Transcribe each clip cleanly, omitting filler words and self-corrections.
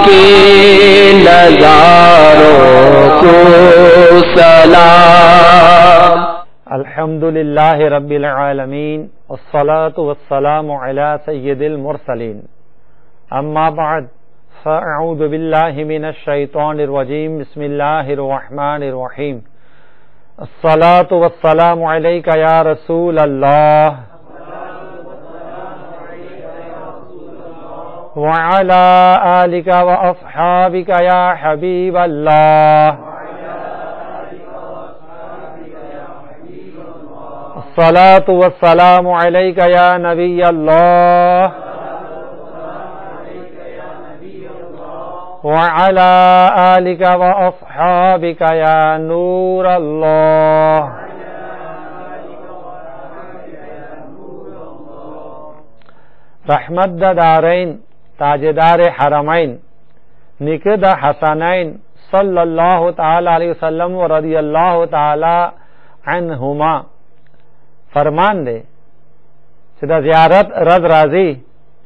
के नज़ारों को सलाम। अल्हम्दुलिल्लाहि रब्बिल आलमीन वस्सलातु वस्सलामु अला सय्यिदिल मुरसलीन। अम्मा बाद फ़अऊज़ु बिल्लाहि मिनश शैतानिर रजीम। बिस्मिल्लाहिर रहमानिर रहीम। अस्सलातु वस्सलामु अलैका या रसूल अल्लाह व अला आलिका व अस्हाबिका या हबीब अल्लाह। अस्सलातु वस्सलामु अलैका या नबी अल्लाह व अला आलिका व अस्हाबिका या नूर अल्लाह। रहमत दारैन ताजदार हरमैन निकद हसनैन सल्लल्लाहु ताला अलैहि वसल्लम व रदियल्लाहु ताला अन्हुमा फरमान दे सिदा ज़ियारत रद राजी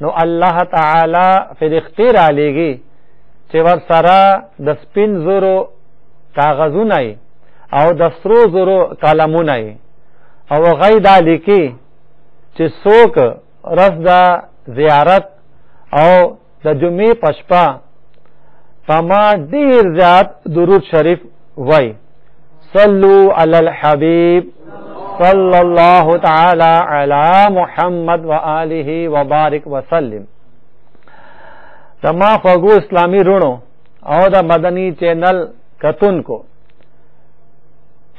नो अल्लाह ताला फिरिख्तिर आलेगी चेवर सरा दस्पिन ज़ुरो कागज़ुनाई और दसरो ज़ुरो कलमुनाई और गैदा लिखी चिसोक रसदा ज़ियारत और द जुमी पशपा पमा दीर जात दुरूद शरीफ वई सल्लु अलल हबीब सल्लल्लाहु ताला अला मुहम्मद व आलिहि व बारिक वसल्लिम। तमा फगु इस्लामी ऋणों और द मदनी चैनल कतुन को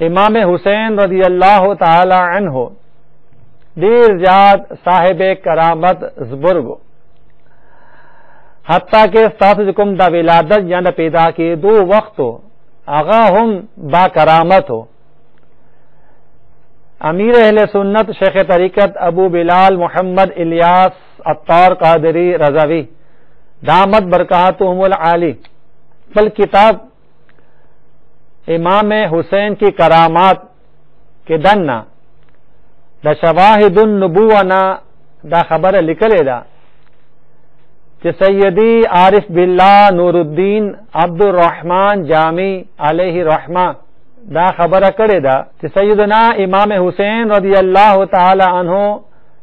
इमाम हुसैन रदियल्लाहु ताला अन्हो दीर जात साहिब करामत ज़बुर्गो हत्ता के साथुकुम द विलादत यान पैदा के दो वक्त हो आगा हम बा करामत हो। अमीर अहले सुन्नत शेख तरीकत अबू बिलाल मोहम्मद इलियास अत्तार कादरी रज़ावी दामत बरकातुहुमुल आली बल किताब इमाम हुसैन की करामात के दन्ना द शवाहिदुन नबुवना दा खबर लिखले दा कि सैयदी आरिफ बिल्ला नूरुद्दीन अब्दुर रहमान जामी अलैहि रहमा दा खबर करे दा कि सैयदना इमाम हुसैन रदियल्लाहु ताला अन्हो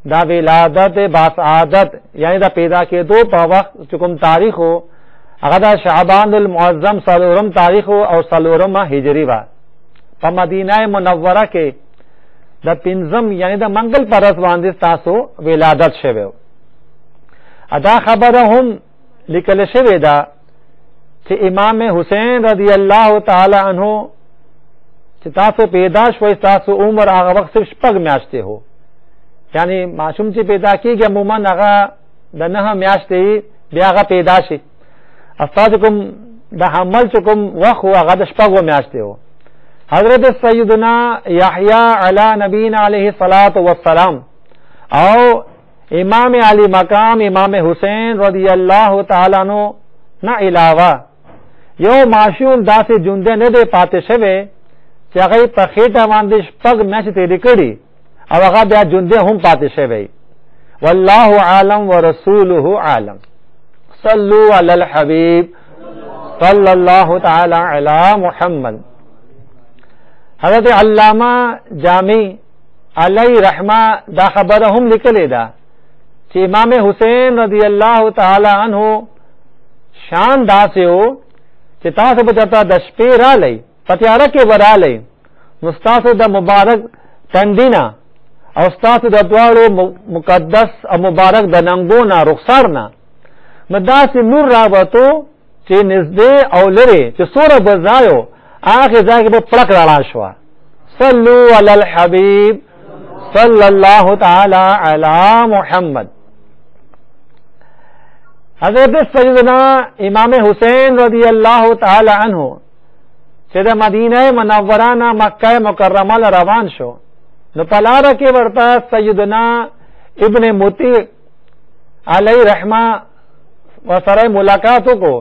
दा विलादत बासआदत यानी दा पैदा के दो वक्त चुकुम तारीख हो अगदा शाबानुल मुअज्जम सलोरम तारीख हो और सलोरम हिजरी बा प मदीना मुनव्वरा के द पिंजम यानी द मंगल परस वांदिस तासो विलादत शेवे अदा खबर हम लिखल शेवे दा कि इमाम हुसैन रदियल्लाहु ताला अन्हो तासो पैदाश व तासो उम्र आगा वक्त सिर्फ पग म्याश्ते हो यानी मासूम ची पैदा की गया मुमन आगा दनह म्याश्ते ही ब्यागा पैदाशी अस्ताजुकुम द हमल चुकुम वक्त हो आगा दशपग व म्याश्ते हो। हजरत सैयदना याहया अला नबीना अलैहि सलातु वस्सलाम और इमाम अली मकाम इमाम हुसैन रदियल्लाहु ताला अन्हु न इलावा यो माशूम दासे जुंदे न दे पाते शवे चागई पखेटा वांदिश पग मैच तेरी कड़ी अब अगा ब्या जुंदे हम पाते शवे वल्लाहु आलम व रसूलुहु आलम। सल्लु अलल हबीब सल्लल्लाहु ताला अला मुहम्मद। हज़रत अल्लामा जामी अलैहि रहमा दा खबर हम लिखले दा कि इमाम हुसैन रदियल्लाहु ताला अन्हु शान दासे हो चिता से बचाता दशपेरा लई पतियारा के बरा लई मुस्तास द मुबारक तंडीना और उस्तास द द्वारो मुकद्दस और मुबारक दनंगोना रुखसारना मदास नूर रावतो चे निजदे औलरे चे सोर बजायो आखे जाके वो पड़क राशवा। सल्लु अलल हबीब सल्लल्लाहु ताला अला मुहम्मद। हज़रत सैयदना इमाम हुसैन रदियल्लाहु ताला अन्हु सीधा मदीना मुनव्वरा ना मक्का मुकर्रमा रवान शो न पलारा के वर्ता सैयदना इब्ने मुती अलैहि रहमा व सराय मुलाकातों को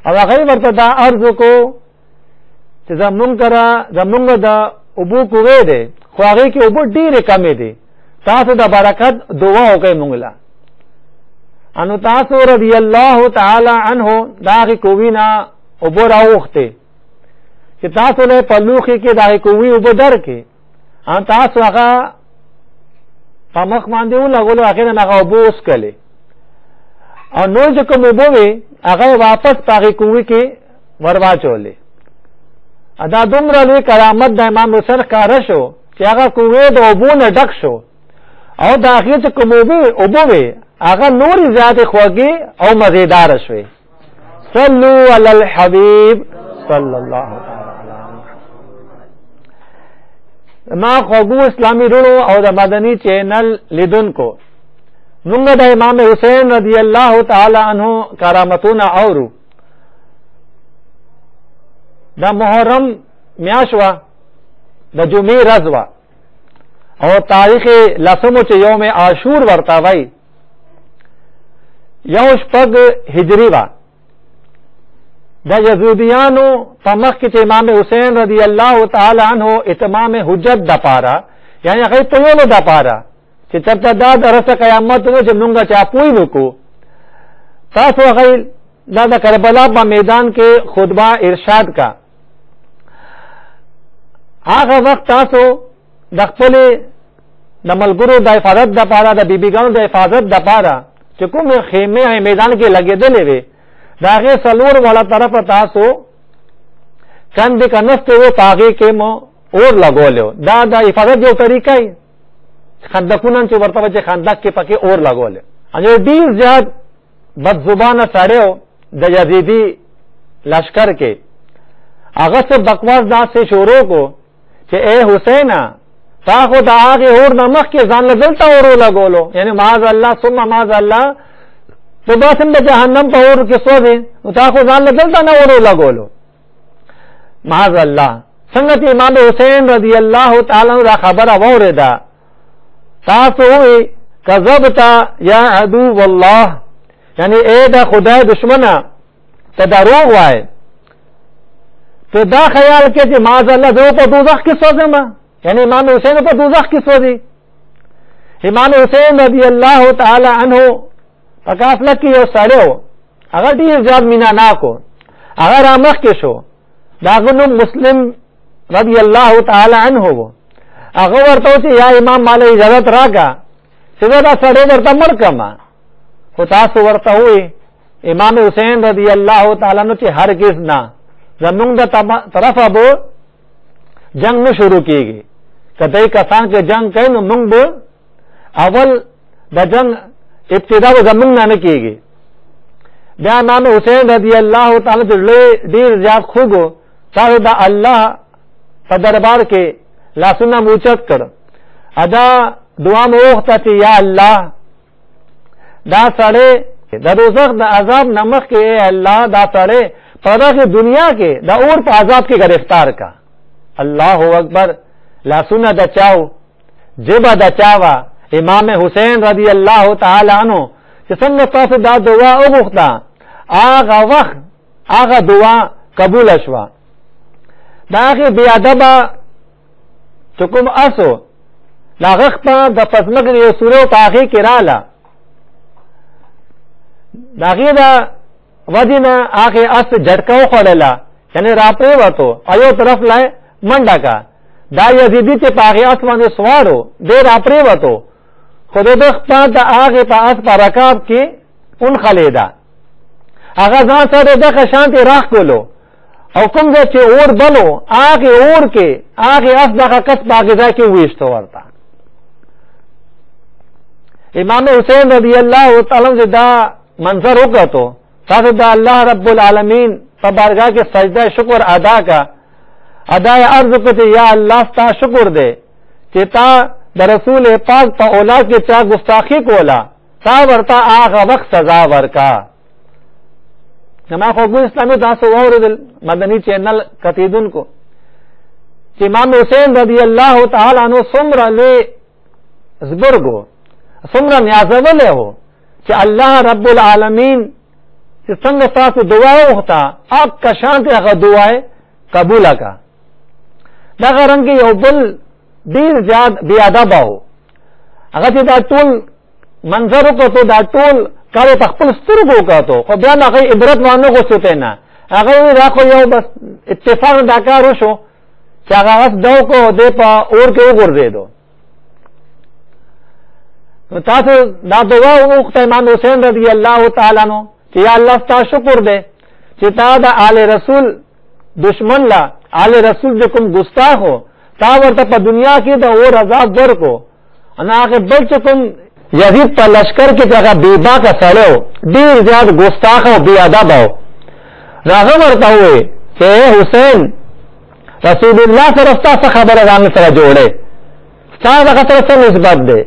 और वही वर्ता अर्ज को जमुंग करा जमुंग दा उबू कुवे दे ख्वागी के उबू डीरे कमे दे तास दा बरकत दुआ हो गए मुंगला انو تاسو رضی الله تعالی عنہ داغی کوینا اوبو راوخته چې تاسو له پلوخي کې داغی کوی اوبو در کې ان تاسو هغه په مخ باندې ولګولو اخر نه هغه اوبو اوس کله او نو چې کوم اوبو وي هغه واپس پاغي کوی کې وروا چولې ادا دومره لوی کرامت د امام حسین کار شو چې هغه کوی د اوبو نه ډک شو او د اخر چې کوم اوبو وي هغه نور زیات خوږی او مزیدار شوي. صلو علی الحبیب صلی الله تعالی ما خوږو اسلامی رونو او د مدنی چینل لیدونکو موږ د امام حسین رضی الله تعالی عنہ کرامتونه اورو. د محرم میاشوا د جمعې ورځ وا او تاریخ لسمو چې یوم عاشور ورته وای یو شپږ هجری وا د یزیدیانو په مخ کې چې امام حسین رضی الله تعالی عنہ اتمام حجت د پاره یعنی هغه په یو د پاره چې چرته دا درسه قیامت نو چې موږ چا پوي وکړو تاسو هغه دا د کربلا په میدان کې خطبه ارشاد کا هغه وخت تاسو د خپل د ملګرو د حفاظت د پاره د بیبیګانو د حفاظت د پاره چې کوم خیمه میدان کې لګېدلې وي دا هغه سلور والا طرف تاسو کاندې کنسته و پاګه کې مو اور لګولیو دا د حفاظت یو طریقه ای خندقونه چې ورته چې خندق کې پکې اور لګول ان ډیر زیات بد زبانه ساړیو د یزیدی لشکر کې هغه څه بکواس دا سے شروع کو چې اے حسینا تا خو دا هغه اور نمخ کې ځان له دلته اور لګولو یعنی معاذ الله ثم معاذ الله تو باسم د جهنم په اور کې سوځي نو تا خو ځان له دلته نه اور لګولو معاذ الله څنګه امام حسین رضی الله تعالی عنہ خبره ووردا تاسو وی کذبتا یا عدو والله یعنی اے دا خدای دشمنه ته دروغ وای تو دا خیال کې چې معاذ الله زه په دوزخ کې سوځم یعنی امام حسین په دوزخ کې سوځي. امام حسین رضی الله تعالی عنہ پکافله کې یو سړیو هغه ډیر زیات مینا ناکو هغه رامخ کې شو داغه نوم مسلم رضی الله تعالی عنہ وو هغه ورته چې یا امام مال اجازه راکا چې دا سړی درته مړ کما خو تاسو ورته وې امام حسین رضی الله تعالی عنہ چې هرگز نه زمونږ د طرفه بو جنگ نه شروع کیږي کته کسان چې جنگ کوي نو موږ به اول د جنگ ابتدا زمونږ نه کیږي. بیا امام حسین رضی الله تعالی ډیر زیات خوګو تاسو د الله په دربار کې لاسونه موچت کړ ادا دعا مو وخته چې یا الله دا سړی د دوزخ د عذاب نمخ کې الله دا سړی په دغه دنیا کې د اور په عذاب کې گرفتار کا. الله اکبر لاسونه د چاو جبه د چاوا امام حسین رضی الله تعالی عنہ چې څنګه تاسو دا دعا وغوښته هغه وخت هغه دعا قبول شوه. دا هغه بی ادبه چې کوم اسو دا غخپه د پسمګر یو سورو پاخې کې رااله دا هغه دا ودینا هغه اس جھٹکاو خړلا یعنی راپې وته ایو طرف لای منډا کا دا یزیدی چې پاغه اسمانه سوارو ډېر راپې وته خود د خپل د هغه په اس پر رکاب کې اون خلیدا هغه ځان سره د شانتي راخ کولو او کوم ځای چې اور بلو هغه اور کې هغه اس دغه کس باغ ځای کې وېشتو ورته. امام حسین رضی الله تعالی عنہ دا منظر وکړو تاسو د الله رب العالمین په بارگاہ کې سجده شکر ادا کا ادا عرض کړه یا الله ستا شکر دے چې تا د رسول پاک په اولاد کې چا ګستاخی کولا تا ورته هغه وخت سزا ورکا. نما خو اسلامي تاسو اوریدل مدنی چینل کتیدونکو چې امام حسین رضی الله تعالی عنہ څومره له زبرګو څومره نیازول هو چې الله رب العالمین چې څنګه تاسو دعا وغوښته اپ کا شانته هغه دعا قبول کا. دا غرنګ یو بل ډیر زیات بی ادب وو هغه چې دا ټول منظر کو ته دا ټول کار په خپل سترګو کاته خو بیا هغه عبرت وانه غوښته نه هغه راخو یو بس اتفاق دا کار وشو چې هغه اس داو کو دې په اور کې وګرځیدو. نو تاسو دا دعا وکړه امام حسین رضی الله تعالی عنہ چې یا الله ستاسو شکر دې چې تا د آل رسول دشمن لا آل رسول دې کوم ګستاخ هو تا ورته په دنیا کې د اور عذاب ورکو انا هغه بل چې کوم یزید په لشکر کې هغه بیبا کا سړیو ډیر زیات ګستاخ او بی ادب او راغه ورته وې چې حسین رسول الله سره تاسو خبره ځان سره جوړه تاسو هغه سره نسبت ده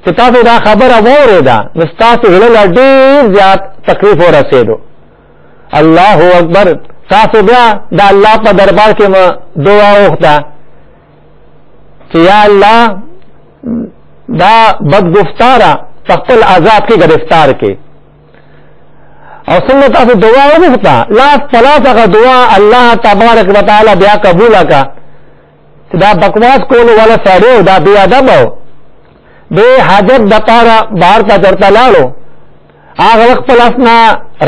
چې تاسو دا خبره واورېده نو تاسو له ډیر زیات تکلیف ورسېدو. الله اکبر. تاسو بیا د الله په دربار کې دعا وکړه چې یا الله دا بدګفتاره په خپل عذاب کې گرفتار کې او څنګه تاسو دعا وکړه لاس ثلاثه دعا الله تبارک وتعالى بیا قبول کړه چې دا بکواس کول ولا سړیو دا بیا ادب دې حاجت د پاره بهر ته چرته لاړو هغه وخت په لاس نه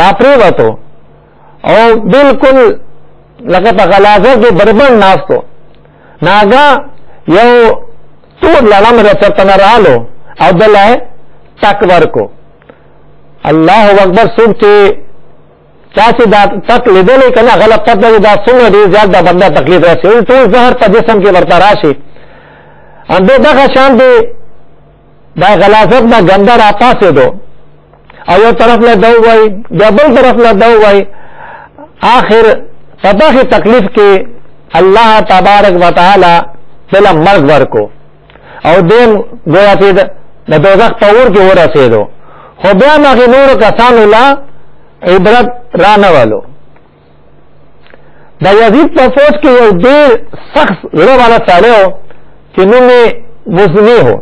راپرې وته او بالکل لکه په غلازه کې بربند ناستو ناګه یو ټول لړم راچرته نه رالو او دلای تک ورکو. الله اکبر. څوک چې چا چې دا تک لیدلې کنه غلط پته دا څنګه دې زیات دا بنده تکلیف راشي ټول زهر په جسم کې ورته راشي ان دغه شان دې دا غلازت دا ګنده را پاسې دو او یو طرف له دو وای بل طرف له دو وای آخر پدغه تکلیف کې الله تبارک وتعالى بلا مرګ ورکو او دین گویا چې د دوزخ په اور کې ورسېدو خو بیا هغه نور کسانو لا عبرت رانهولو. دا یزید په فوج کې یو ډېر سخت زړه والا سړی چې نوم یې مزني هو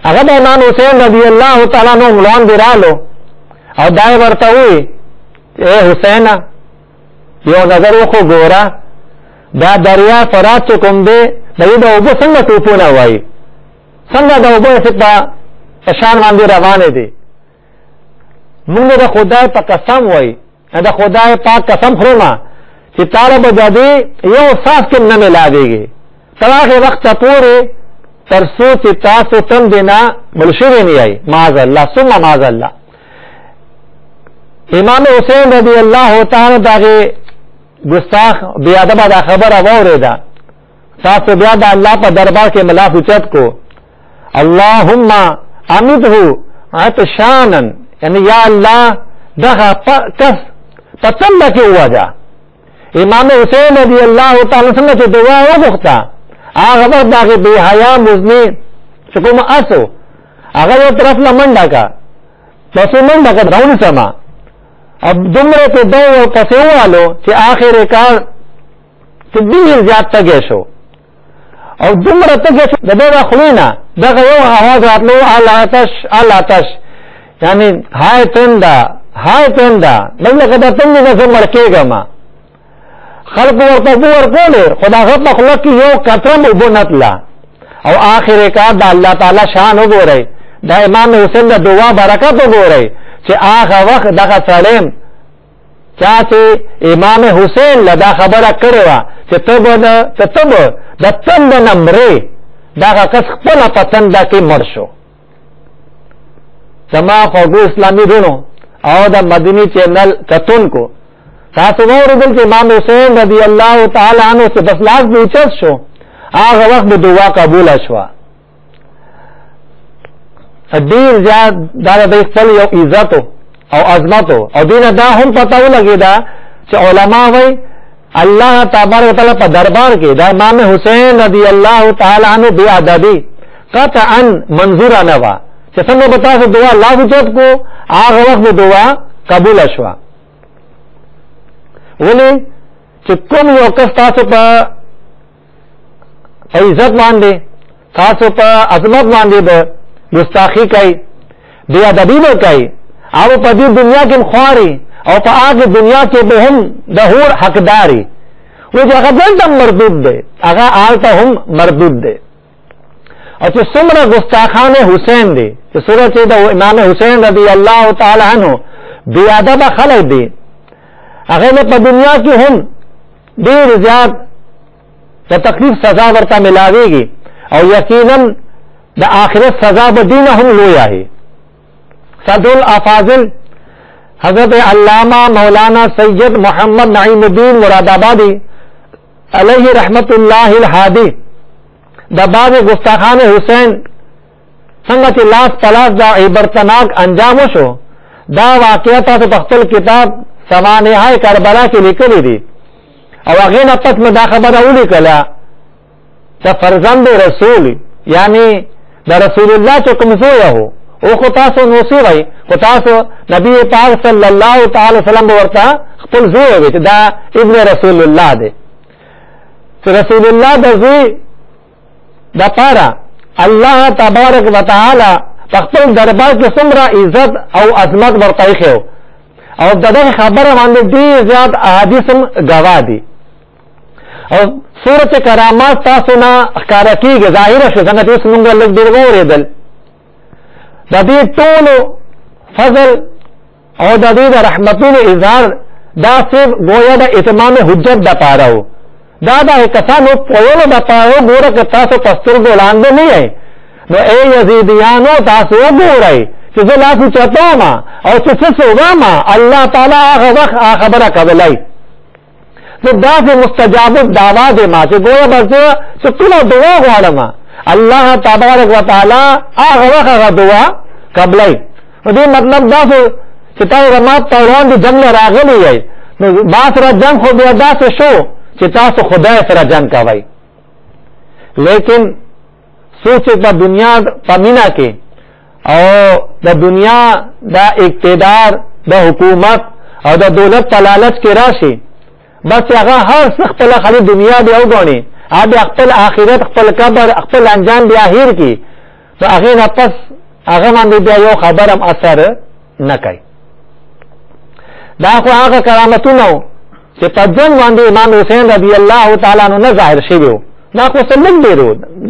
هغه د امام حسین رضی الله تعالی عنہ ملوان دی رالو او دای ورته وی اے حسین یو نظر وخو ګورا دا دریا فرات کوم دی دغه د اوبو څنګه ټوپونه وای څنګه د اوبو په شان باندې روانه دي موږ د خدای په قسم وای دا خدای پاک قسم خورما چې طالب جدي یو صاف کې نه ملاويږي تراغه وخت پورې ترسو چې تاسو تم دینا بلشوی نہیں آئی معاذ اللہ ثم معاذ اللہ. امام حسین رضی اللہ تعالی داغه گستاخ بی ادب دا خبر واوریدا تاسو بیا د الله په دربار کې ملاف اوچت کو اللهم امیته عطشانا یعنی یا الله دغه کس پتن کې وځه. امام حسین رضی اللہ تعالی څنګه دعا وغوښته هغه وخت دغه بے حیا مزنی چې کوم اسو هغه یو طرف له منډه کا تاسو منډه کا راونی سما اب دومره په دوه پسې والو چې اخر کار چې ډیر زیات تګ شو او دومره تګ شو دغه خلینا دغه یو आवाज راتلو ال آتش یعنی هاي تندا بلکې کدا څنګه نه سمړ کېګما خلق ورته ورکول خدا غت مخلوق کی یو قطره مبونتلا او اخر کار دا الله تعالی شان وګورئ دا امام حسین دا دعا برکت وګورئ چې هغه وخت دغه سلام چا چې امام حسین لدا خبره کړو چې تب د تند نمبرې دا کس خپل پسند کې مرشو. سما خو اسلامي دونو او د مدني چینل کتونکو تاسو ورغل چې امام حسین رضی الله تعالی عنہ سے بس لاس بیچت شو هغه وخت د دعا قبول شو. ډیر زیات دا د خپل یو عزت او عظمت او دینه دا هم پته ولګی دا چې علما وای الله تبارک وتعالى په دربار کې دا امام حسین رضی الله تعالی عنہ بی ادبی قطعا منظور نه وا چې څنګه به تاسو دعا لا وجود کو هغه وخت دعا قبول شو. ولی چې کوم یو کس تاسو په عزت باندې تاسو په عظمت باندې به ګستاخی کوي بی ادبی به کوي او په دې دنیا کې خواري او په هغه دنیا کې به هم د هور حقداري و چې هغه دلته مردود دی هغه آلته هم مردود دی. او چې څومره ګستاخان حسین دی چې سورۃ د امام حسین رضی الله تعالی عنہ بی ادب خلق دی هغه په دنیا کې هم ډیر زیات د تکلیف سزا ورته ملاويږي او یقینا د آخرت سزا به دینه هم لوی ہے. صدر الافاضل حضرت علامہ مولانا سید محمد نعیم الدین مراد آبادی علیہ رحمت اللہ الحادی د بعض گستاخان حسین څنګه چې لاس پلاس دا عبرتناک انجام شو دا واقعیت په خپل کتاب سوانح کربلا کې لیکلي دي او هغه نه پس مې دا خبره ولیکله چې فرزند رسول یعنی د رسول الله چې کوم زوی هو او خو تاسو نو سی وای خو تاسو نبی پاک صلی الله تعالی وسلم ورته خپل زوی وي چې دا ابن رسول الله دی چې رسول الله د زوی د پاره الله تبارک وتعالى خپل دربار کې څومره عزت او عظمت ورته خو او دغه خبره باندې ډیر زیات احادیث گواه دي او سورۃ کرامات تاسو نه ښکارا کیږي ظاهر شو څنګه چې موږ لږ ډیر وریدل د دې ټول فضل او د دې رحمتونو اظهار دا صرف گویا د اتمام حجت د پاره وو دا د کسانو په یوه د پاره ګوره که تاسو پستر ګولاندې نه یې نو ای یزیدیانو تاسو وګورئ چې زه لاس اوچتوم او چې څه ووایم الله تعالی هغه وخت خبره کولی نو داسې مستجاب دعوا دی ما چې ګویا به زه چې ټوله دعا غواړم الله تبارک وتعالی هغه وخت هغه دعا قبلی نو دې مطلب داسې چې تاسو زما په وړاندې جنګ راغلی یئ نو ما سره جنګ خو بیا داسې شو چې تاسو خدای سره جنگ کوئ لیکن سوچ په دنیا په مینا کې او د دنیا د اقتدار د حکومت او د دولت په لالچ کې راشي بس هغه هر څه خپل خالي دنیا دی وګڼي هغه خپل آخرت خپل قبر خپل انجام دی اخر کې نو هغه نه پس هغه باندې بیا یو خبر هم اثر نه کوي دا خو هغه کرامتونه چې په ځن باندې امام حسین رضی الله تعالی عنہ نه ظاهر شوی وو دا خو سلم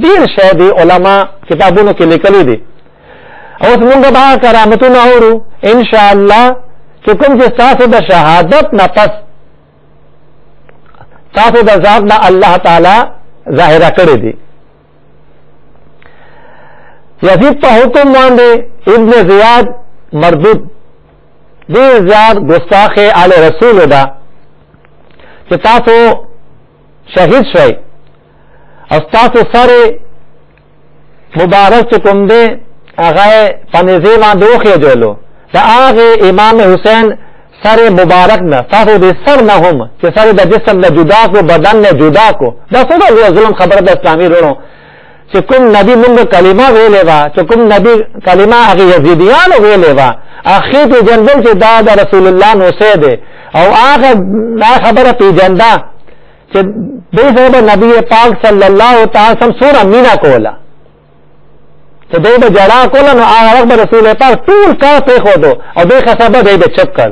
ډیر شی دی علما کتابونو کې لیکلي دي او موږ به کرامتونه اورو ان شاء الله چې کوم چې تاسو د شهادت نه پس تاسو د ذات نه الله تعالی ظاهر کړی دي یزید په حکم باندې ابن زیاد مردود ډیر زیات ګستاخ آل رسول ده چې تاسو شهید شئ او تاسو سره مبارک چې کوم دی هغه پنځه باندې وخېجلو دا هغه امام حسین سره مبارک نه تاسو د سر نه هم چې سره د جسم نه جدا کو بدن نه جدا کو دا څه ظلم خبره د اسلامي ورونو چې کوم نبی موږ کلمه ویلې وا چې کوم نبی کلمه هغه یزیدیانو ویلې وا اخر په جنبل چې دا د رسول الله نو سه دی او هغه دا خبره پیجندا چې دغه نبی پاک صلی الله تعالی وسلم سوره مینا کوله چې دغه جړه کوله نو هغه رسول پاک ټول کار په خو دو او دغه سبب دغه چپ کړ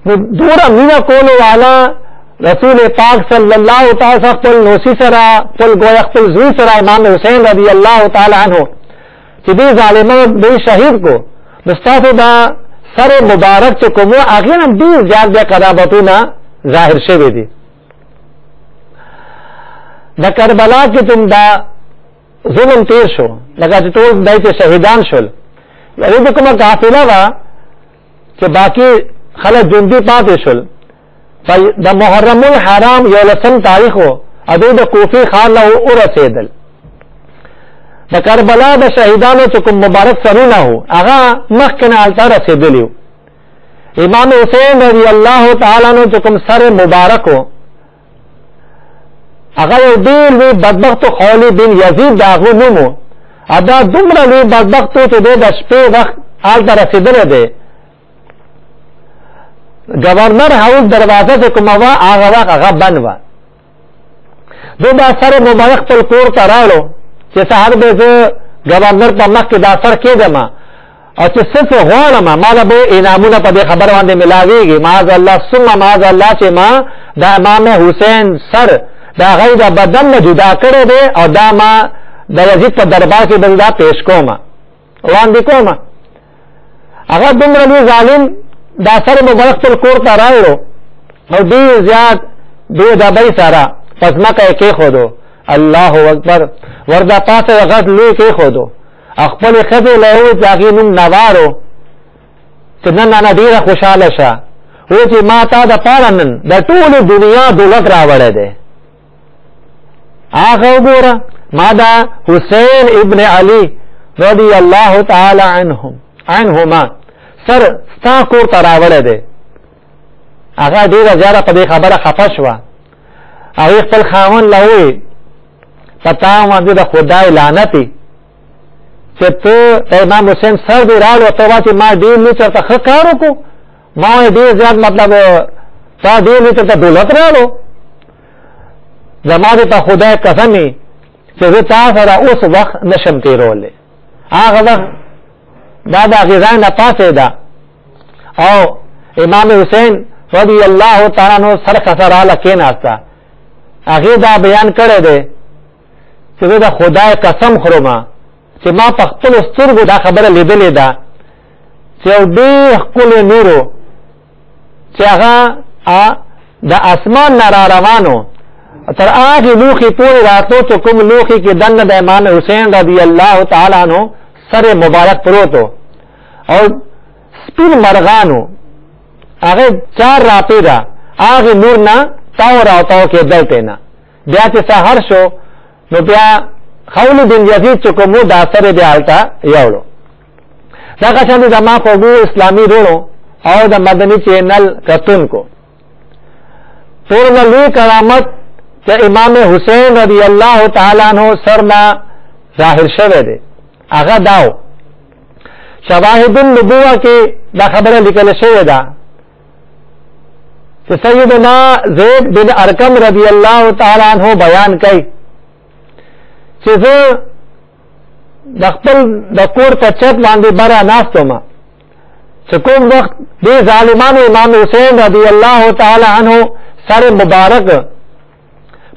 نو دوره مینا کولو والا رسول پاک صلی الله تعالی وسلم خپل نوسی سره خپل ګویا خپل زوی سره امام حسین رضی الله تعالی عنہ چې دې ظالمانو دې شهید کو دستاسو دا سر مبارک چې کوم هغه هم ډیر زیات د قرابتونه ظاهر شوی دي د کربلا کې تم دا ظلم تیر شو لکه چې ټول دای ته شهیدان شول دغه کومه قافله وا چې باقی خلک ژوندي پاتې شول د محرم الحرام یو لسم تاریخ و ادو د کوفی خان له ورسېدل د کربلا د شهیدانو چې کوم مبارک سرونه هو هغه مخکنه الته رسېدلی امام حسین رضی الله تعالی عنہ چې کوم سر مبارک و هغه یو ډېر لوی بدبخت خولي بن یزید د هغه نوم و دا دومره لوی بدبخت و چې د شپې وخت الته رسېدلی دی گورنر هاوس دروازه چې کومه وه هغه وخت هغه بند وه دو دا سر مبارک خپل کور ته راوړو چې سهار به زه گورنر په مخ کې دا سر کېږم او چې څه څه غواړم ماله به انعامونه په دې خبر باندې ملاویږي معاذ الله ثم معاذ الله چې ما دا امام حسین سر دا غي د بدن نه جدا کړی دی او دا ما د یزید په دربار کې به دا پیش کومه وړاندې کومه. هغه دومره لوی ظالم دا سر مبارک خپل کور ته راوړو او ډېر زیات بې ادبۍ سره په ځمکه یې کېښودو. الله اکبر. وردا پاسه یې غټ لوی کېښودو. خپلې ښځې له یې وویل چې هغې نوم نوارو چې نن انا ډېره خوشحاله شه. وایي چې ما تا دپاره نن د ټولې دنیا دولت راوړی دی. هغه وګوره ما دا حسین ابن علي رضی الله تعالی عنهما سر ستا کور ته راوړی دی. هغه ډېره زیاته په دې خبره خفه شوه. هغې خپل خاوند له وویل په تا باندې د خدای لعنتي چې ته د امام حسین سر دې راوړو ته وایې چې ما ډېر لوی چېرته ښه کار وکړو. ما وایي ډېر زیات مطلب تا ډېر لوی چېرته دولت راوړو. زما دې په خدای قسم یې چې زه تا سره اوس وخت نشم تېرولی. هغه وخت دا د هغې ځای نه پاڅېده او امام حسین رضی الله تعالی عنہ سر کسه راله کېناسته. هغې دا بیان کړی دی چې زه د خدای قسم خورم چې ما په خپلو سترګو دا خبره لیدلې ده چې یو ډېر ښکلی نورو چې هغه د اسمان نه را روانو تر هغې لوښي پورې راتلو چې کوم لوښي کې دننه د امام حسین رضی الله تعالی عنہ سر مبارک پروت او سپین مرغانو هغه 4 راپیده هغې نور نه تاو راتاو کېدل ته نه. بیا چې سهار شو نو بیا خولو بن یزید چې کوم دا سر بیا هلته یوړو. دغه شان د زما خوږو اسلامي وروڼو او د مدني چینل کتونکو ټولو لوی کرامت چې امام حسین رضی الله تعالی عنہ سر نه ظاهر شوی دی هغه داو. شواهد النبوه کې دا خبره لیکل شوې ده چې سیدنا زید بن ارقم رضی الله تعالی عنہ بیان کوي چې زه د خپل د کور په چت باندې بره ناست وم چې کوم وخت دې ظالمانو امام حسین رضی الله تعالی عنہ سر مبارک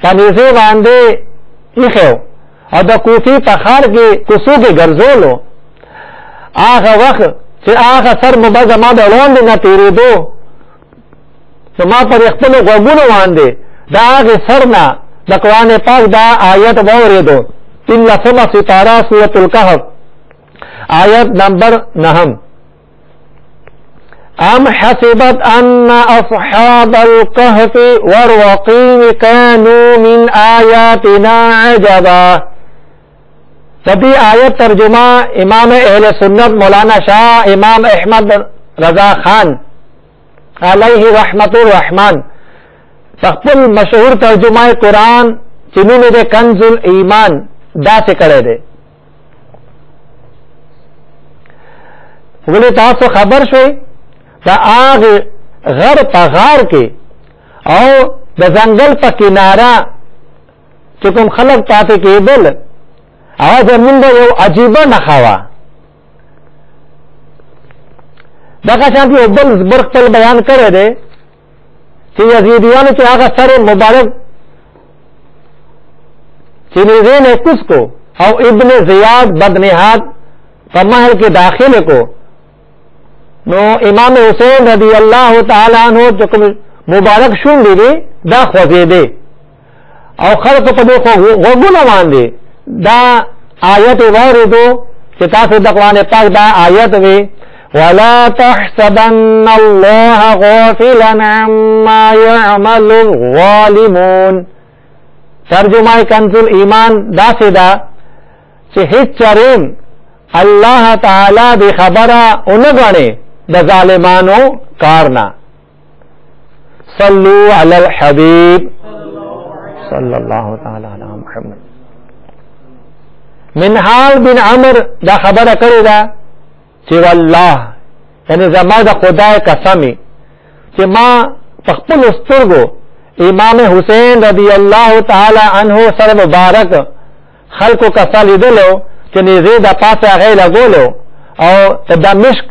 په نیزې باندې ایښی او د کوفې په ښار کې کوڅو کې ګرځولو. هغه وخت چې هغه سر مبارک زما د وړاندې نه تېرېدو نو ما پر خپلو غوږونو باندې د هغې سر نه د قرآن پاک دا آیت واورېدو 13 ستاره سورة الکهف آیت نمبر 9. ام حسبت ان اصحاب الكهف والرقيم كانوا من آیاتنا عجبا. دې آیت ترجمه امام اهل سنت مولانا شاہ امام احمد رضا خان علیہ رحمت الرحمن خپل مشهور ترجمه قرآن چې نوم یې کنز الایمان داسې کړی دی. ولې تاسو خبر شوي د هغې غر په غار کې او د ځنګل په کناره چې کوم خلک پاتې کېدل هغه زمونږ یو عجیبه نښه وه. دغه شانتې یو بل زبر خپل بیان کړی دی چې یزیدیانو چې هغه سر مبارک چې نیزې نه کوز کو او ابن زیاد بدنهاد په محل کې داخل کو نو امام حسین رضی الله تعالی عنہ چې کوم مبارک شونډې دي دا خوځېدې او خلکو په دې غوږونه باندې دا آیت واورېدو چې تاسو د قرآن پاک دا آیت وي ولا تحسبن الله غافلا عما يعمل الظالمون. ترجمه کنز الایمان داسې ده چې هیڅ چریم الله تعالی دې خبره ونه ګڼي د ظالمانو کار نه. صلوا علی الحبیب صلی الله تعالی علی محمد. منحال بن عمر دا خبره کړې ده چې والله یعنی زما د خدای قسمي چې ما په خپلو سترګو امام حسین رضی الله تعالی عنہ سره مبارک خلکو کسا لیدلو چې نیزې د پاسه هغې لګولو او د دمشق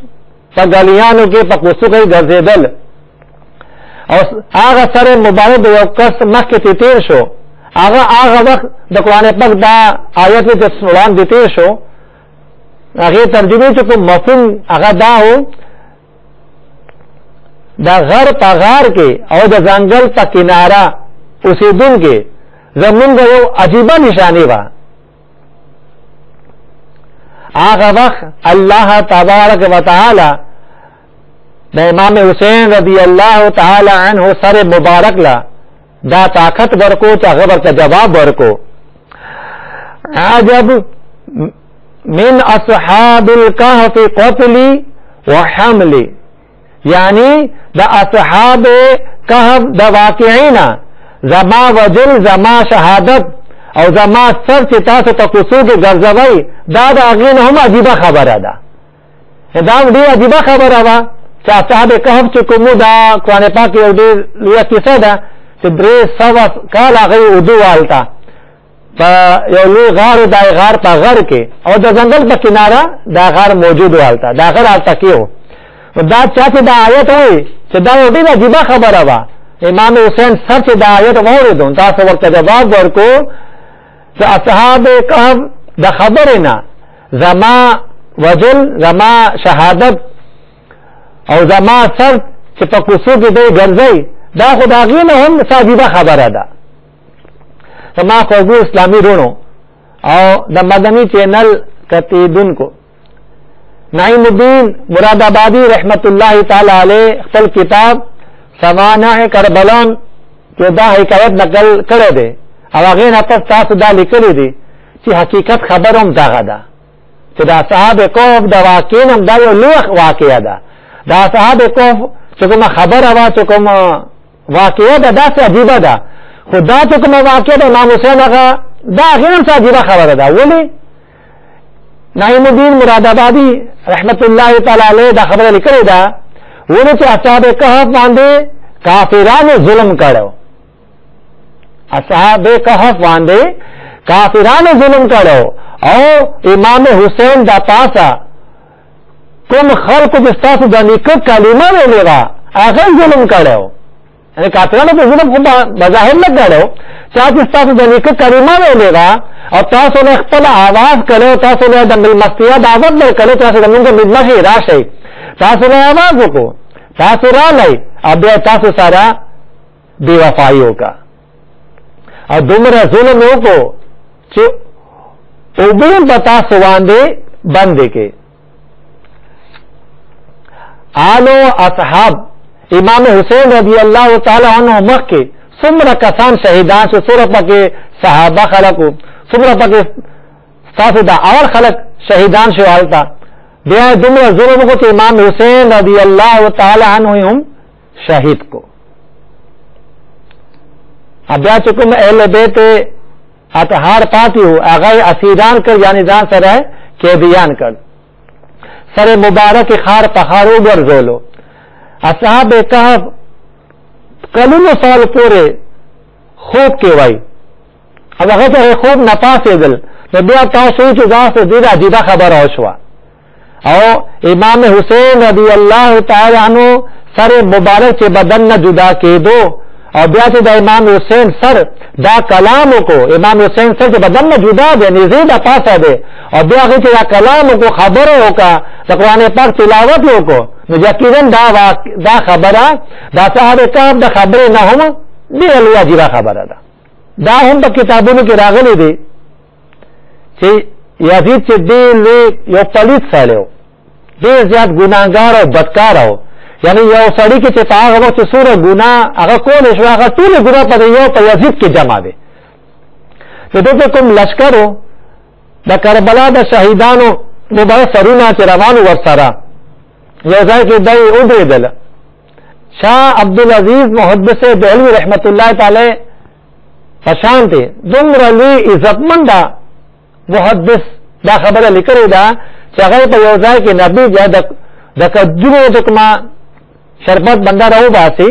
په ګلیانو کې په کوڅو کې ګرځېدل او هغه سره مبارک د یو کس مخکې تېر شو هغه وخت د قرآن پاک دا آیت چې وړاندې تیر شو هغه ترجمه چې کوم مفهوم هغه دا و دا غر په غار کې او د ځنګل په کناره اوسېدونکو زمونږ یو عجیبه نشانه و. هغه وخت الله تبارک وتعالى د امام حسین رضی الله تعالی عنہ سر مبارک لا دا طاقت ورکو چې هغه ورته جواب ورکو. عجب من اصحاب الكهف قتلي وحملي، یعنی دا اصحاب کهف دا واقعینا زما وجل زما شهادت او زما سر چې تاسو ته کوڅو کې ګرځوي دا د هغې نه هم عجیبه خبره ده. دا ډېره عجیبه خبره وه چې اصحاب کهف چې کومو دا قرآن پاک یو ډېر لویه کیسه ده چې 300 کال هغوی اردو والته په یو لوی غار دا غار په غر کې او د ځنګل په کناره دا غار موجود والته دا غر هلته کې و. دا چا چې دا آیت وایي چې دا یو ډېره عجیبه خبره وه. امام حسین سر چې دا آیت واورېدو تاسو ورته جواب ورکو چې اصحاب کهف د خبرې نه زما وجل زما شهادت او زما سر چې په کوڅو کې دی ګرځئ دا خو د هغې نه هم عجیبه خبره ده. زما خوږو اسلامي رونو او د مدني چینل کتیدونکو نعیم الدین مراد آبادی رحمت الله تعالی علیه خپل کتاب سوانح کربلان کې دا حکایت نقل کړی دی او هغې نه پس تاسو دا لیکلی دی چې حقیقت خبر هم دغه ده چې د اصحاب کهف د واقع هم دا یو لویه واقعه ده. د اصحاب کهف چې کومه خبره وه چې کومه واقعه ده داسې عجیبه ده خو دا چې کومه واقعه ده امام حسین هغه دا هغې هم څه عجیبه خبره ده. ولې نعیم الدین مراد آبادي رحمت الله تعالی علیه دا خبره لیکلې ده ولې چې اصحاب کهف باندې کافرانو ظلم کړو. اصحاب کهف باندې کافرانو ظلم کړو او امام حسین دا پاسا کوم خلق چې ستاسو د نیکه کلمه ویلې وه هغه ظلم کړو. یعنې کافرانو په ظلم خو بظاهر نه کړو چا چې ستاسو د نیکه کلمه ویلې وه او تاسو له خپل آواز کړو تاسو له د مېلمستیا دعوت درکړو تاسو زمونږ مېلمه شئ راشئ تاسو له آواز وکړو تاسو راغلی او بیا تاسو سره بې وفایي وکړه او دومره ظلم وکړو چې اوبه هم په تاسو باندې بندې کړې. آلو اصحاب امام حسین رضی الله تعالی عنہ مخکې څومره کسان شهیدان شو څومره پکې صحابه خلکو څومره پکې ستاسو د اول خلک شهیدان شو هلته بیا دومره ظلم وکړو چې امام حسین رضی الله تعالی عنہ هم شهید کو. بیا چې کوم اهل بیت اطهار پاتې وو هغه اسیران کړ یعنې ځان سره قیدیان کړ سر مبارک خار په خار وګرځولو. اصحاب کهف کلونو سال پورې خوب کې وای او هغه ته خوب نه پاسېدل نو بیا تاسو چې ځاسو ډېره عجیبه خبره وشوه او امام حسین رضی الله تعالی عنہ سر مبارک چې بدن نه جدا کېدو او بیا چې د امام حسین سر دا کلام کو امام حسین سر چې بدن نه جدا دی نږدې د پاسه دی او بیا هغې چې دا کلام کو خبره وکړه د قرآن پاک تلاوت وکړو نو یقینا دا خبره دا صحابه کهف د خبرې نه هم ډېره لویه عجیبه خبره ده. دا هم په کتابونو کې راغلی دی چې یزید چې ډېر لوی یو پلیت سړی و ډېر زیات ګناهګار او بدکار و یعنی یو سړي کې چې په هغه وخت څومره ګناه هغه کولی شو هغه ټولې ګناه په یو په یزید کې جمع دی. نو دلته کوم لشکر و د کربلا د شهیدانو مبارک سرونه چې روانو ورسره یو ځای کې دی ودرېدل. شاه عبدالعزیز محدث دهلوي رحمت الله تعالی په شان دی دومره لوی عزتمنده محدث دا خبره لیکلې ده چې هغه په یو ځای کې نبي بیا د کجورو د کومه شربت بنده راوباسي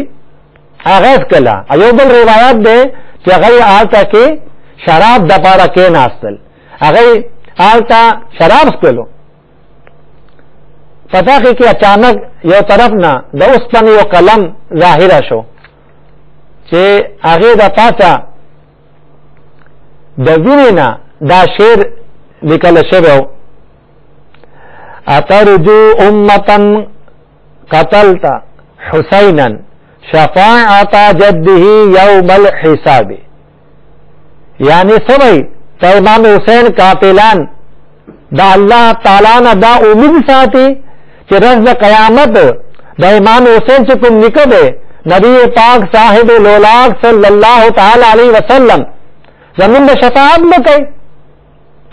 هغه څکله. یو بل روایت دی چې هغه هلته کې شراب دپاره کېناستل هغه هلته شراب څکلو پتا کې اچانک یو طرف نه د اوسپنې یو قلم ظاهره شو چې هغې د پاسه د وینې نه دا شعر لیکل شوی اترجو امتا قتلت حسینا شفاعت جده یوم الحساب، یعنی سوئی تا امام حسین قاتلان دا اللہ تعالی نه دا امید ساتي چې رز قیامت دا امام حسین چې کوم نکبه نبی پاک صاحب لولاک صلی اللہ تعالی علیہ وسلم زمین دا شفاعت نکي.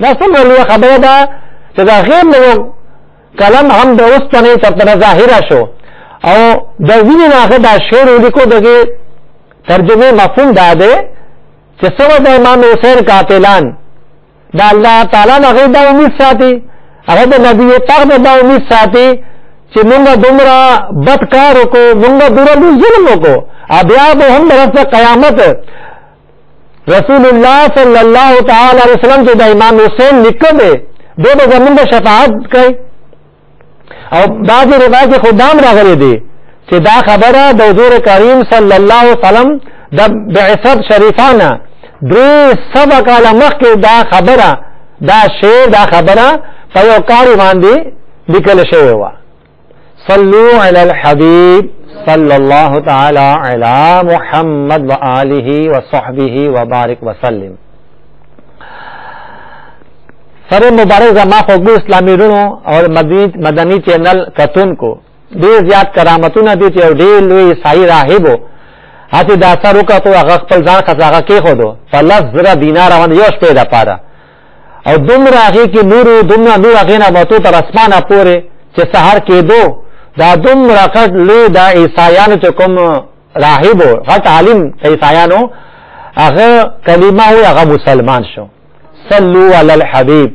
دا څومره لویه خبره ده چې دا غیر نو کلم هم د اوس پنې تر ظاهره شو او د وینې نه دا شعر ولیکو دغه ترجمه مفهوم دا ده چې سوه د امام حسین قاتلان دا الله تعالی نه دا امید ساتي، هغه د نبی پاک دا امید ساتي چې موږ دومره بد کار وکړو، موږ دومره ظلم وکړو، بیا به هم رس قیامت رسول الله صلی الله تعالی علیه وسلم چې د امام حسین نکبه دو به زمونږ شفاعت کوي. او بعضې روایت خدام راغلی دی چې دا خبره د حضور کریم صلی الله علیه وسلم د بعثت شریفانه 300 کاله مخکې دا خبره دا شعر دا خبره په یو کاري باندې لیکل شوې وه. صلو علی الحبیب صلی الله تعالی علی محمد و آله و صحبه و بارک وسلم. سر مبارک زما خوږو اسلامي رونو او مدني چینل کتون کو ډېر زیات کرامتونه دي چې ډېر لوی عیسائی راهبو هڅې دا اثر وکړو، هغه خپل ځان هغه کېښودو په 10,000 دینار باندې یو شپې دپاره او دومره هغې کې دومره نور هغې نه وتو تر اسمانه پورې چې سهار کېدو دا دومره غټ لوی دا عیسایانو چې کوم راهبو غټ عالم د عیسایانو هغه کلمه وی هغه مسلمان شو. صلو علی الحبیب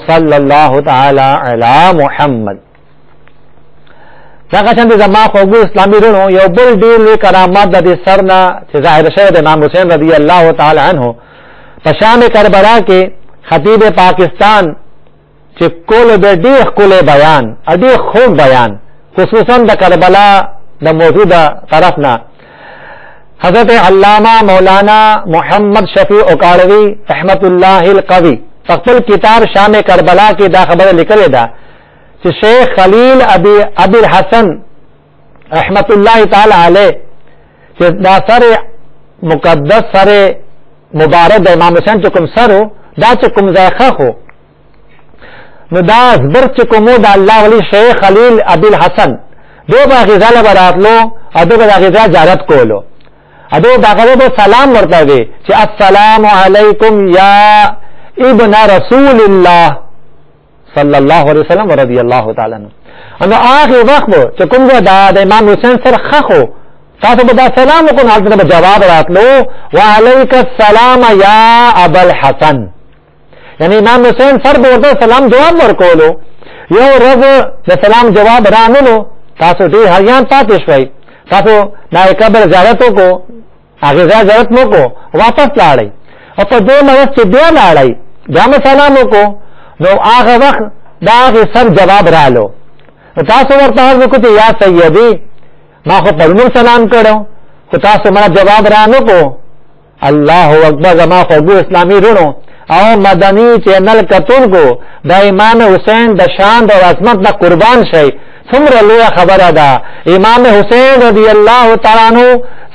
صلی الله تعالی علی محمد. دا قشن د زما خوږو اسلامي رونو یو بل ډېر لوی کرامات د دې سر نه چې ظاهر شوی د امام حسین رضی الله تعالی عنه په شام کربلا کې خطیب پاکستان چې کول د ډېر ښکلی بیان ډېر خوږ بیان خصوصا د کربلا د موجوده طرف نه حضرت علامہ مولانا محمد شفیع اکاڑوی رحمت اللہ القوی خپل کتاب شام کربلا کې دا خبره لیکلې ده چې شیخ خلیل ابی الحسن رحمت الله تعالی علیه چې دا سر مقدس سر مبارک د امام حسین چې کوم سر دا چې کوم ځای خو نو دا زبر چې کومو د الله ولی شیخ خلیل ابی الحسن دو به غذا لبراتلو او دو به غذا زیارت کولو ادو دا غره سلام ورته وي چې السلام علیکم یا ابن رسول الله صلی الله علیه وسلم رضی الله تعالی عنہ. نو هغه وخت چې کوم دا د امام حسین سره خخو تاسو به دا سلام وکړو، حضرت به جواب راتلو وعلیک السلام یا ابا الحسن، یعنی امام حسین سر به ورته سلام جواب ورکولو. یو ورځ د سلام جواب رانلو تاسو ډېر حیران پاتې شوئ، تاسو نای قبر زیارت وکړو، هغه ځای زیارت مو کو واپس لاړی او په دې مې چې بیا لاړی بیا مې سلام وکړو نو هغه وخت دا هغې سر جواب رالو. تاسو ورته عرض وکړو چې یا سیدي ما خو پرون سلام کړو خو تاسو مړه جواب را نه کو. الله اکبر. زما خوږو اسلامي رونو او مدني چینل کتونکو د امام حسین د شان او عظمت نه قربان شئ. څومره لویه خبره ده. امام حسین رضی الله تعالی عنہ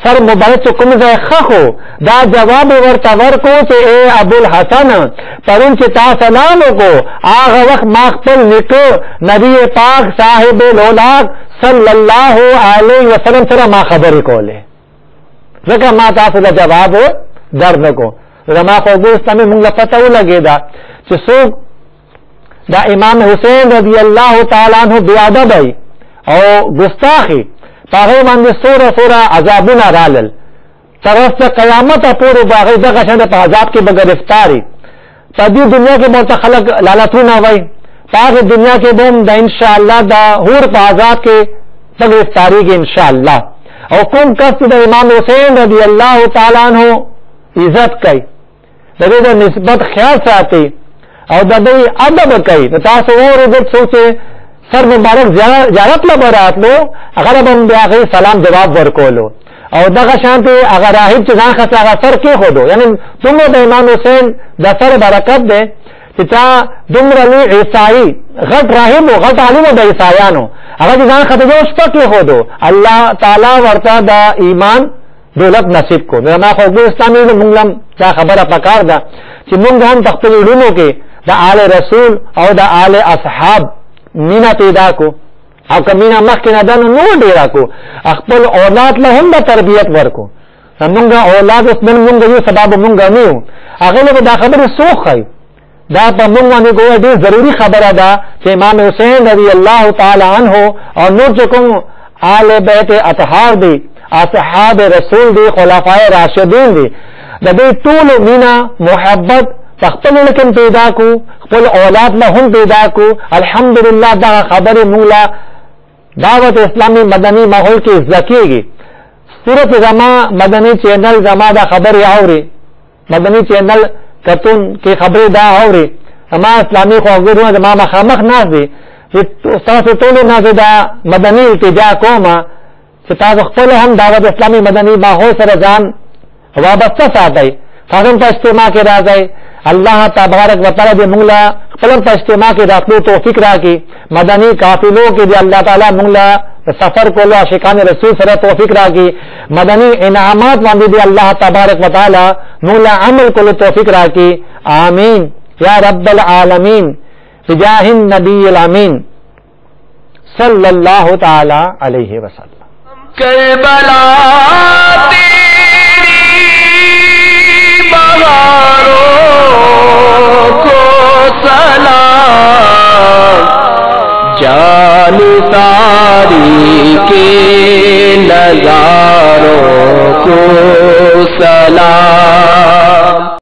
سر مبارک کوم ځای خخو دا جواب ورته ورکو چې اے ابوالحسن پرون چې تا سلام وکړو هغه وخت ما خپل نیکه نبی پاک صاحب لولاک صلی الله علیه وسلم سره ما خبرې کولې، ځکه ما تاسو ته جواب درنه کو. زما خوږو اسلامي موږ له پته ولګېده چې څوک دا امام حسین رضی الله تعالی عنہ بې ادبی او ګستاخي په هغې باندې سوره عذابونه رالل تر ورځ قیامته پورې به هغې دغه شان په عذاب کې به ګرفتاري. په دې دنیا کې به ورته خلک لعنتونه وایي، په هغې دنیا کې به هم د انشاءالله د هور په عذاب کې به ګرفتارېږي انشاءالله. او کوم کس چې د امام حسین رضی الله تعالی عنہ عزت کوي، د دې د نسبت خیال ساتي او د دې ادب کوي، نو تاسو واورېدل څوک چې سر مبارک زیارت له به راتلو هغه به هم د هغې سلام جواب ورکولو او دغه شانته اگر راهب چې ځان خاصه هغه سر کې خودو یعنی دومره د امام حسین د سر برکت ده چې تا دومره لوی عیسائی غټ راهب او غټ عالم د عیسایانو هغه ځان خاصه جو شپه کې خودو الله تعالی ورته د ایمان دولت نصیب کو نو ما خو اسلامي موږ دا خبره پکار ده چې موږ هم خپل ورونو کې د آل رسول او د آل اصحاب مینا پیدا کو او کمینا مخکې نه دنو نو ډیرا کو خپل اولاد له هم د تربیت ورکو موږ اولاد اوس نن موږ یو سبب موږ نه یو هغه له دا خبره سوخی دا په موږ باندې ګوره ډیر ضروری خبره ده چې امام حسین رضی الله تعالی عنہ او نور چې کوم آل بیت اطهار دي اصحاب رسول دي خلفای راشدین دي د دې ټول مینا محبت خپل لکن پیدا کو خپل اولاد له هم پیدا کو الحمدلله دا خبره موږ دعوت اسلامی مدنی ماحول کې زکیږي صورت زما مدنی چینل زما دا خبره اوري مدنی چینل کتون کې خبره دا اوري اما اسلامی خو وګورئ زما مخامخ نه دي چې تاسو ټول نه دا مدنی التجا کومه چې تاسو خپل هم دعوت اسلامی مدنی ماحول سره ځان وابسته ساتئ تاسو په اجتماع کې راځئ الله تبارک وتعالى دې موږ له خپل په اجتماع کې راتلو توفیق راکړي مدني قافلو کې دې الله تعالی موږ له سفر کولو عاشقان رسول سره توفیق راکړي مدني انعامات باندې دې الله تبارک وتعالى موږ له عمل کولو توفیق راکړي آمین یا رب العالمین بجاه النبی الامین صلی الله تعالی علیہ وسلم کربلا जान सारी के नजारों को सलाम